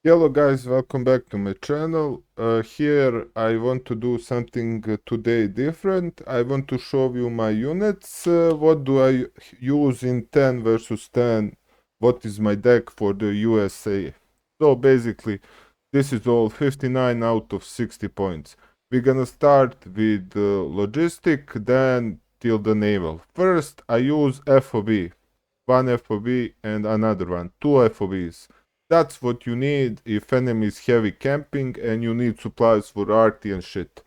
Hello guys, welcome back to my channel. Here I want to do something today different. I want to show you my units. What do I use in 10 versus 10? What is my deck for the USA? So basically, this is all 59 out of 60 points. We're gonna start with logistic, then till the naval. First, I use FOB. One FOB and another one. Two FOBs. That's what you need if enemy is heavy camping and you need supplies for RT and shit.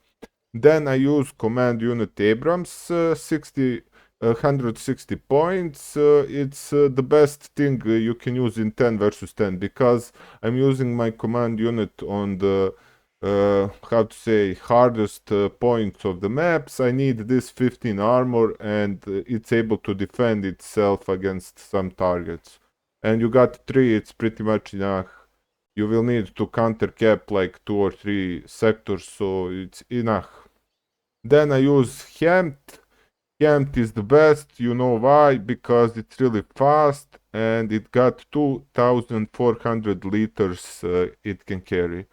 Then I use command unit Abrams, 160 points. It's the best thing you can use in 10 versus 10 because I'm using my command unit on the how to say hardest points of the maps. I need this 15 armor and it's able to defend itself against some targets. And you got 3, it's pretty much enough. You will need to counter cap like 2 or 3 sectors, so it's enough. Then I use Hempt. Hempt is the best, you know why? Because it's really fast and it got 2400 liters it can carry.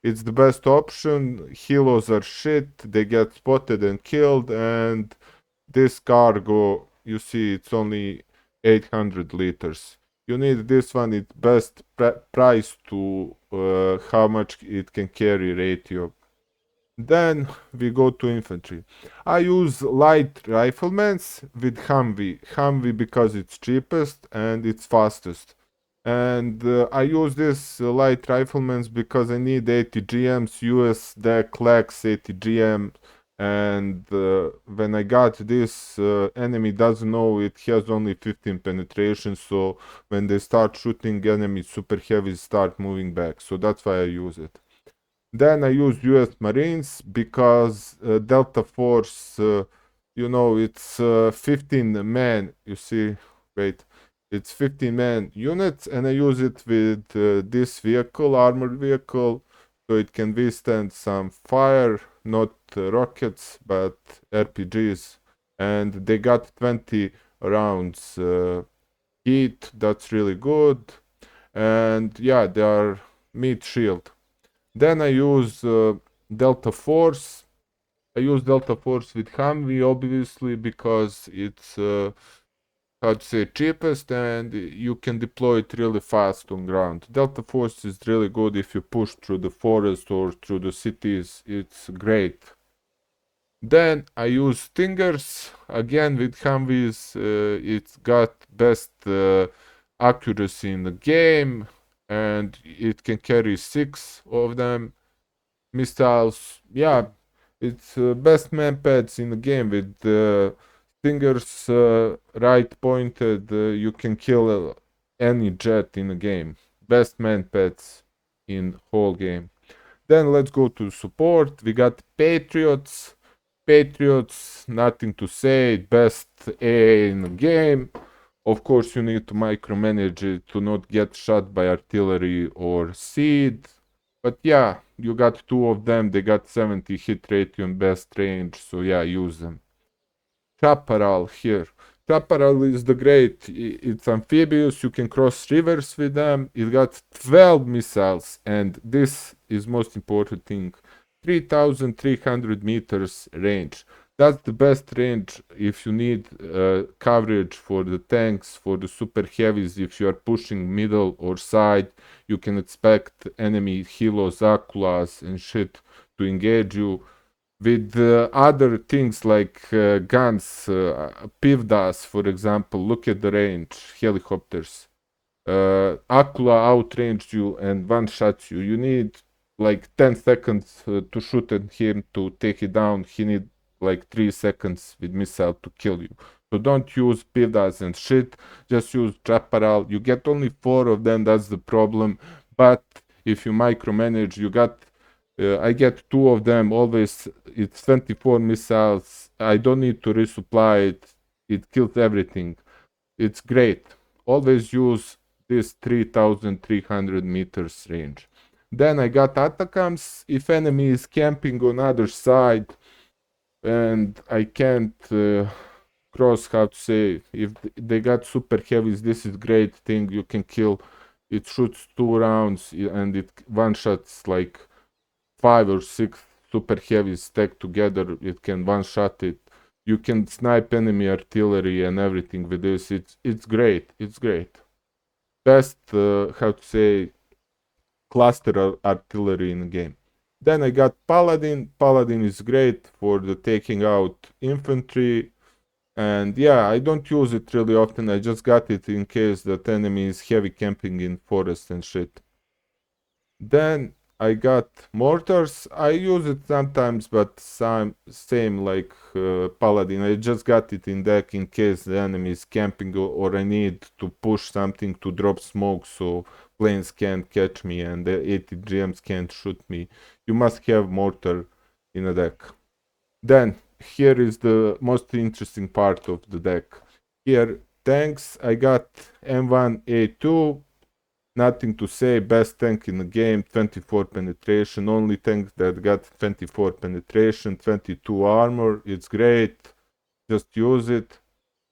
It's the best option. Helos are shit, they get spotted and killed, and this cargo, you see, it's only 800 liters. You need this one, it's best price to how much it can carry ratio. Then we go to infantry. I use light riflemans with Humvee. Humvee because it's cheapest and it's fastest. And I use this light riflemans because I need 80 GMs. US deck lacks 80 GM. And when I got this, enemy doesn't know it has only 15 penetration. So when they start shooting, enemies super heavy start moving back. So that's why I use it. Then I use US Marines because Delta Force, it's 15 man, you see, wait, it's 15 man units, and I use it with this vehicle, armored vehicle, so it can withstand some fire, not rockets, but RPGs, and they got 20 rounds heat, that's really good, and yeah, they are mid shield. Then I use Delta Force. I use Delta Force with Humvee, obviously, because it's, how to say, cheapest and you can deploy it really fast on ground. Delta Force is really good if you push through the forest or through the cities. It's great. Then I use Stingers, again with Humvees. It's got best accuracy in the game and it can carry 6 of them missiles. Yeah, it's best man pads in the game with fingers right pointed. You can kill any jet in the game. Best man pads in whole game. Then let's go to support. We got Patriots. Patriots, nothing to say. Best AA in the game. Of course, you need to micromanage it to not get shot by artillery or seed. But yeah, you got 2 of them. They got 70 hit ratio and best range. So yeah, use them. Chaparral here. Chaparral is the great. It's amphibious. You can cross rivers with them. It got 12 missiles. And this is most important thing. 3,300 meters range. That's the best range if you need coverage for the tanks, for the super heavies. If you are pushing middle or side, you can expect enemy helos, akulas, and shit to engage you. With other things like guns, PIVDAS, for example, look at the range, helicopters. Akula outranged you and one shots you. You need like 10 seconds to shoot at him to take it down. He need like 3 seconds with missile to kill you. So don't use PIVDAS and shit. Just use Chaparral. You get only 4 of them, that's the problem. But if you micromanage, you got I get 2 of them always. It's 24 missiles. I don't need to resupply it. It kills everything. It's great. Always use this 3,300 meters range. Then I got Atacams. If enemy is camping on other side and I can't cross, how to say, if they got super heavies, this is great thing. You can kill it shoots 2 rounds and it one-shots like 5 or 6 super heavy stacked together. It can one-shot it. You can snipe enemy artillery and everything with this. It's great. It's great. Best, how to say, cluster artillery in the game. Then I got Paladin. Paladin is great for the taking out infantry. And yeah, I don't use it really often. I just got it in case that enemy is heavy camping in forest and shit. Then I got mortars. I use it sometimes, but same like Paladin. I just got it in deck in case the enemy is camping or I need to push something to drop smoke so planes can't catch me and the ATGMs can't shoot me. You must have mortar in a deck. Then here is the most interesting part of the deck. Here tanks. I got M1A2. Nothing to say, best tank in the game, 24 penetration, only tank that got 24 penetration, 22 armor, it's great, just use it.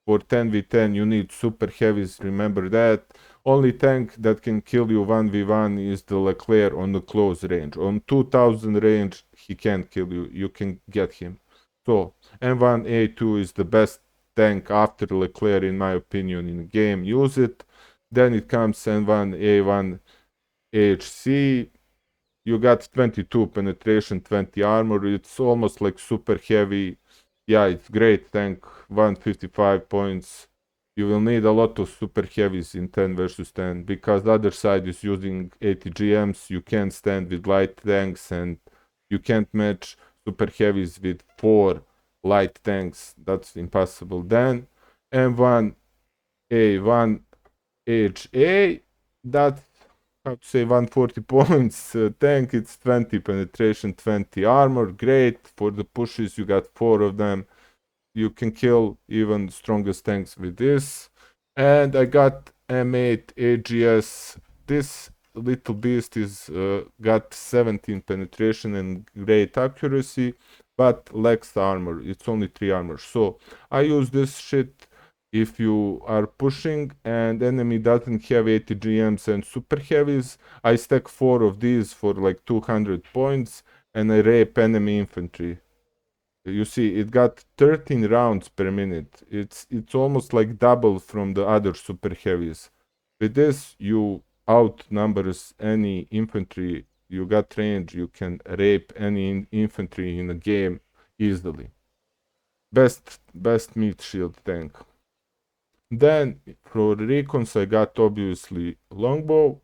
For 10v10 you need super heavies, remember that. Only tank that can kill you 1v1 is the Leclerc on the close range. On 2000 range he can't kill you, you can get him. So M1A2 is the best tank after Leclerc in my opinion in the game, use it. Then it comes N1A1 HC. You got 22 penetration, 20 armor. It's almost like super heavy. Yeah, it's great tank. 155 points. You will need a lot of super heavies in 10 versus 10 because the other side is using ATGMs. You can't stand with light tanks and you can't match super heavies with 4 light tanks. That's impossible. Then M1A1 HA, that's how to say 140 points tank, it's 20 penetration, 20 armor, great. For the pushes you got 4 of them. You can kill even strongest tanks with this. And I got M8 AGS. This little beast is got 17 penetration and great accuracy, but lacks armor. It's only 3 armor. So I use this shit if you are pushing and enemy doesn't have ATGMs and super heavies. I stack 4 of these for like 200 points and I rape enemy infantry. You see, it got 13 rounds per minute. It's almost like double from the other super heavies. With this, you outnumbers any infantry. You got range. You can rape any infantry in the game easily. Best meat shield tank. Then for recons, I got obviously longbow.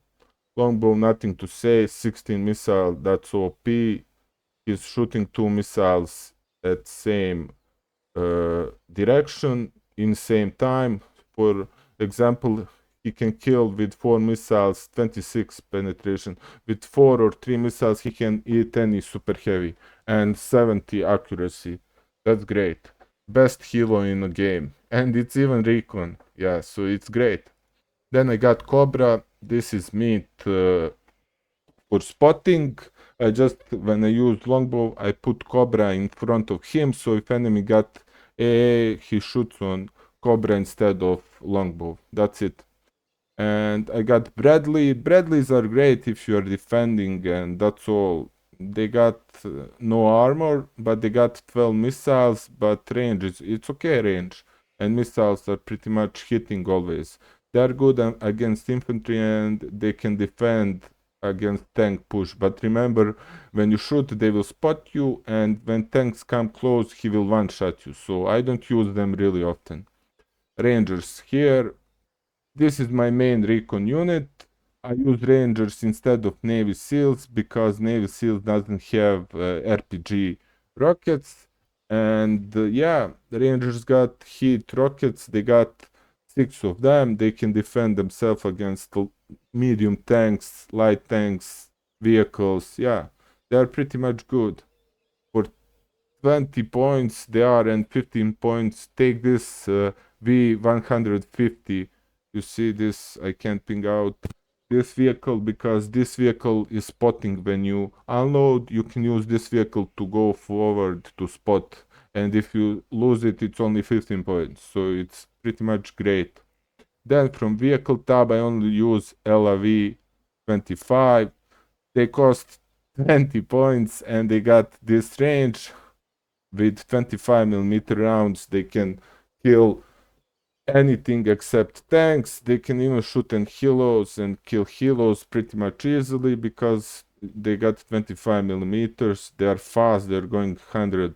Longbow, nothing to say. 16 missile. That's OP. He's shooting 2 missiles at same direction in same time. For example, he can kill with 4 missiles 26 penetration. With 4 or 3 missiles he can eat any super heavy and 70 accuracy. That's great. Best hero in the game. And it's even recon. Yeah, so it's great. Then I got Cobra. This is meat for spotting. I just, when I use longbow, I put Cobra in front of him, so if enemy got AA, he shoots on Cobra instead of longbow. That's it. And I got Bradley. Bradleys are great if you're defending, and that's all. They got no armor, but they got 12 missiles, but range, it's okay range. And missiles are pretty much hitting always. They're good against infantry and they can defend against tank push. But remember, when you shoot, they will spot you, and when tanks come close, he will one-shot you. So I don't use them really often. Rangers here. This is my main recon unit. I use Rangers instead of Navy SEALs because Navy SEALs doesn't have RPG rockets. And yeah, the Rangers got heat rockets. They got 6 of them. They can defend themselves against medium tanks, light tanks, vehicles. Yeah, they are pretty much good. For 20 points they are, and 15 points. Take this V150. You see this, I can't ping out this vehicle because this vehicle is spotting. When you unload, you can use this vehicle to go forward to spot. And if you lose it, it's only 15 points. So it's pretty much great. Then from vehicle tab, I only use LAV 25. They cost 20 points and they got this range. With 25mm rounds, they can kill anything except tanks. They can even shoot in helos and kill helos pretty much easily because they got 25mm. They are fast, they're going 100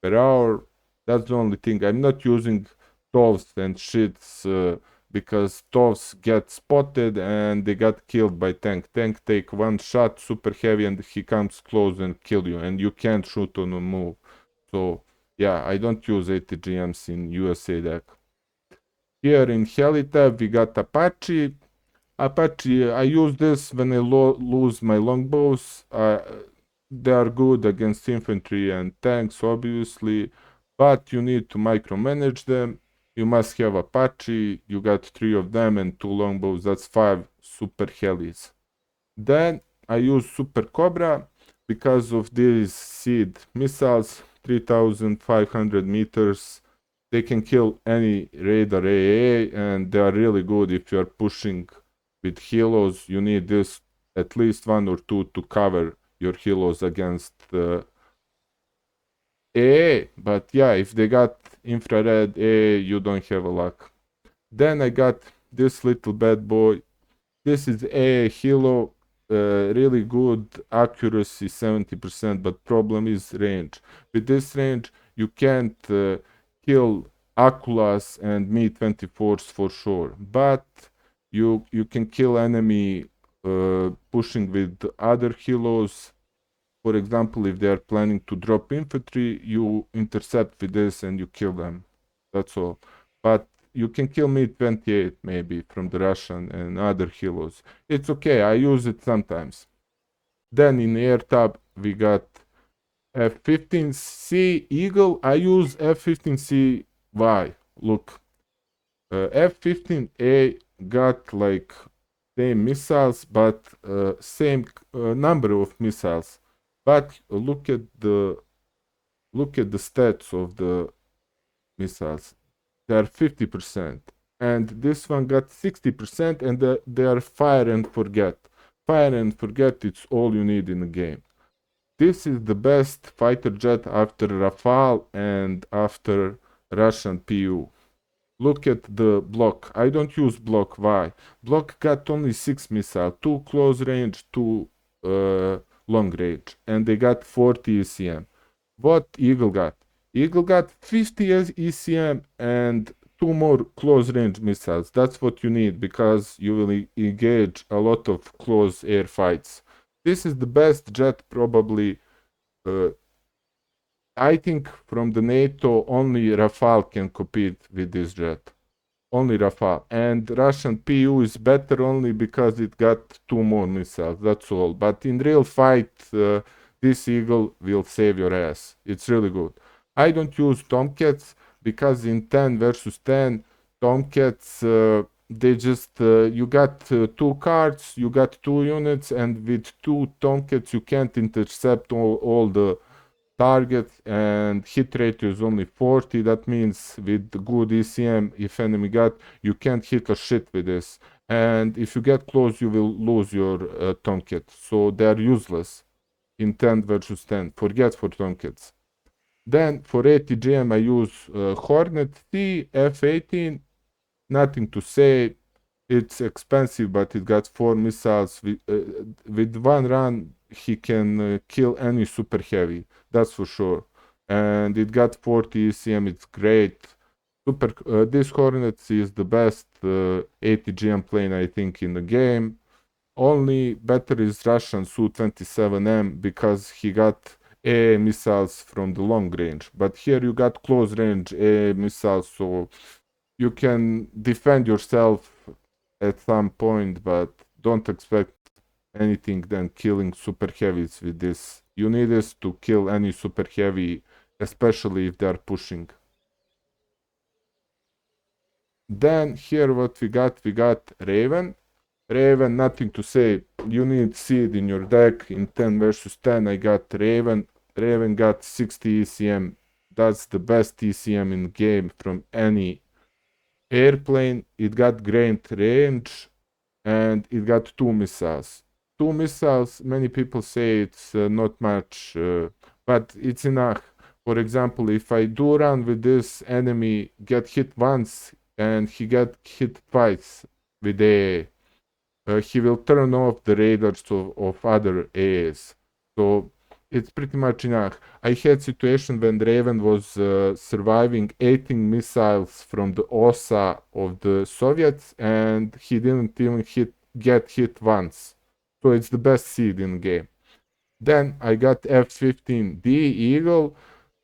per hour. That's the only thing. I'm not using TOVs and shits because TOVs get spotted and they got killed by tank. Tank take one shot, super heavy, and he comes close and kill you, and you can't shoot on a move. So yeah, I don't use ATGMs in USA deck. Here in Helitab, we got Apache. Apache, I use this when I lose my longbows. They are good against infantry and tanks, obviously, but you need to micromanage them. You must have Apache. You got 3 of them and 2 longbows. That's 5 super helis. Then I use Super Cobra because of these seed missiles, 3,500 meters. They can kill any radar AA, and they are really good if you are pushing with helos. You need this at least 1 or 2 to cover your helos against AA. But yeah, if they got infrared AA, you don't have a luck. Then I got this little bad boy. This is a helo, really good accuracy, 70%, but problem is range. With this range, you can't kill Akulas and Mi-24s for sure, but you can kill enemy pushing with other helos. For example, if they are planning to drop infantry, you intercept with this and you kill them. That's all. But you can kill Mi-28 maybe from the Russian and other helos. It's okay, I use it sometimes. Then in air tab, we got F-15C Eagle. I use F-15C Y. Look, F-15A got like same missiles, but same number of missiles. But look at the stats of the missiles. They are 50%, and this one got 60%, and they are fire and forget. Fire and forget, it's all you need in the game. This is the best fighter jet after Rafale and after Russian PU. Look at the block. I don't use block. Why? Block got only 6 missiles, 2 close range, 2 long range, and they got 40 ECM. What Eagle got? Eagle got 50 ECM and 2 more close range missiles. That's what you need because you will engage a lot of close air fights. This is the best jet probably. I think from the NATO only Rafale can compete with this jet. Only Rafale. And Russian PU is better only because it got 2 more missiles. That's all. But in real fight, this Eagle will save your ass. It's really good. I don't use Tomcats because in 10 versus 10, Tomcats, they just, you got 2 cards, you got 2 units, and with 2 Tomcats, you can't intercept all the targets, and hit rate is only 40. That means with good ECM, if enemy got, you can't hit a shit with this. And if you get close, you will lose your Tomcat. So they are useless in 10 versus 10. Forget for Tomcats. Then for ATGM, I use Hornet T, F-18. Nothing to say. It's expensive, but it got 4 missiles. With one run, he can kill any super heavy. That's for sure. And it got 40 ECM. It's great. This Hornets is the best ATGM plane, I think, in the game. Only better is Russian Su-27M because he got AA missiles from the long range. But here you got close range AA missiles, so you can defend yourself at some point, but don't expect anything than killing super heavies with this. You need this to kill any super heavy, especially if they are pushing. Then here what we got Raven. Raven, nothing to say. You need seed in your deck. In 10 versus 10, I got Raven. Raven got 60 ECM. That's the best ECM in the game from any airplane, it got great range, and it got 2 missiles. 2 missiles, many people say it's not much, but it's enough. For example, if I do run with this enemy, get hit once, and he get hit twice with he will turn off the radars of other AAs. So it's pretty much enough. I had situation when Raven was surviving 18 missiles from the OSA of the Soviets, and he didn't even get hit once. So it's the best seed in the game. Then I got F-15D Eagle.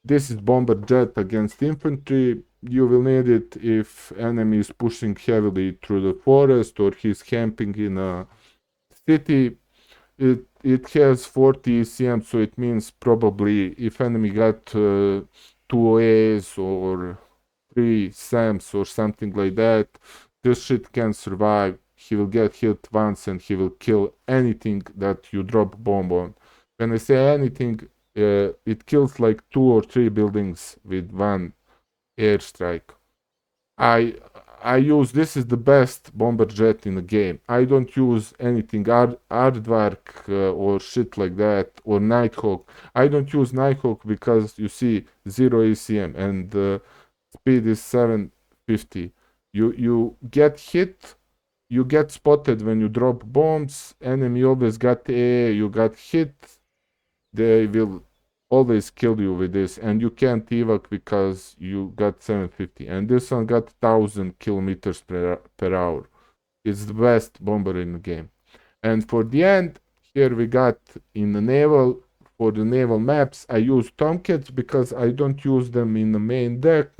This is bomber jet against infantry. You will need it if enemy is pushing heavily through the forest or he's camping in a city. It has 40 ECM, so it means probably if enemy got 2 A's or 3 SAMs or something like that, this shit can survive. He will get hit once and he will kill anything that you drop bomb on. When I say anything, it kills like 2 or 3 buildings with one airstrike. I I use this is the best bomber jet in the game. I don't use anything Aardvark or shit like that or Nighthawk. I don't use Nighthawk because you see 0 ACM and speed is 750. You get hit, you get spotted when you drop bombs. Enemy always got A, you got hit, they will always kill you with this, and you can't evac because you got 750, and this one got 1000 kilometers per hour. It's the best bomber in the game. And for the end, here we got in the naval, for the naval maps, I use Tomcats because I don't use them in the main deck.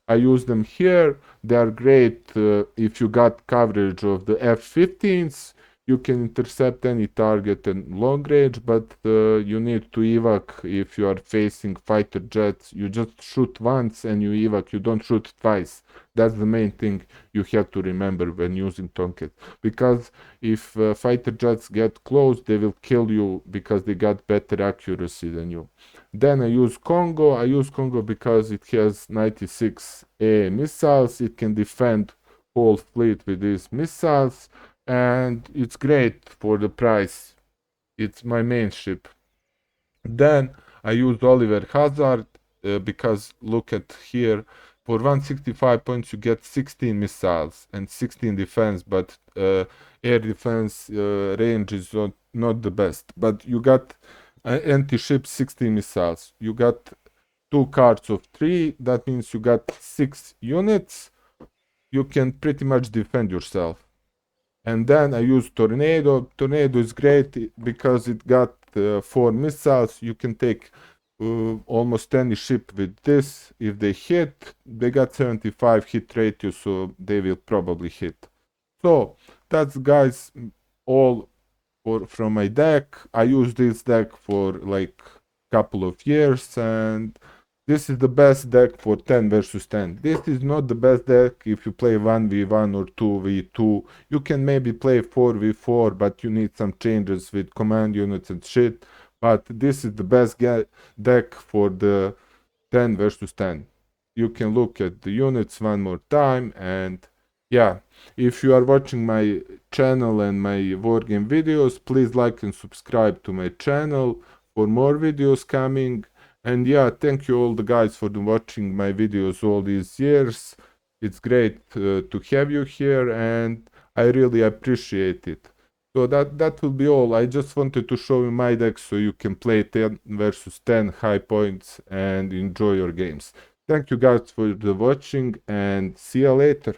I use them here. They are great if you got coverage of the F-15s. You can intercept any target in long range, but you need to evac if you are facing fighter jets. You just shoot once and you evac. You don't shoot twice. That's the main thing you have to remember when using Tomcat. Because if fighter jets get close, they will kill you because they got better accuracy than you. Then I use Congo. I use Congo because it has 96 A missiles. It can defend whole fleet with these missiles, and it's great for the price. It's my main ship. Then I used Oliver Hazard because look at here, for 165 points you get 16 missiles and 16 defense, but air defense range is not the best. But you got anti-ship 16 missiles. You got 2 cards of 3, that means you got 6 units. You can pretty much defend yourself. And then I use Tornado. Tornado is great because it got 4 missiles. You can take almost any ship with this. If they hit, they got 75 hit ratio, so they will probably hit. So that's, guys, all from my deck. I use this deck for like couple of years, and this is the best deck for 10 versus 10. This is not the best deck if you play 1v1 or 2v2. You can maybe play 4v4, but you need some changes with command units and shit. But this is the best deck for the 10 versus 10. You can look at the units one more time, and yeah, if you are watching my channel and my Wargame videos, please like and subscribe to my channel for more videos coming. And yeah, thank you all the guys for watching my videos all these years. It's great to have you here, and I really appreciate it. So that will be all. I just wanted to show you my deck so you can play 10 versus 10 high points and enjoy your games. Thank you guys for the watching, and see you later.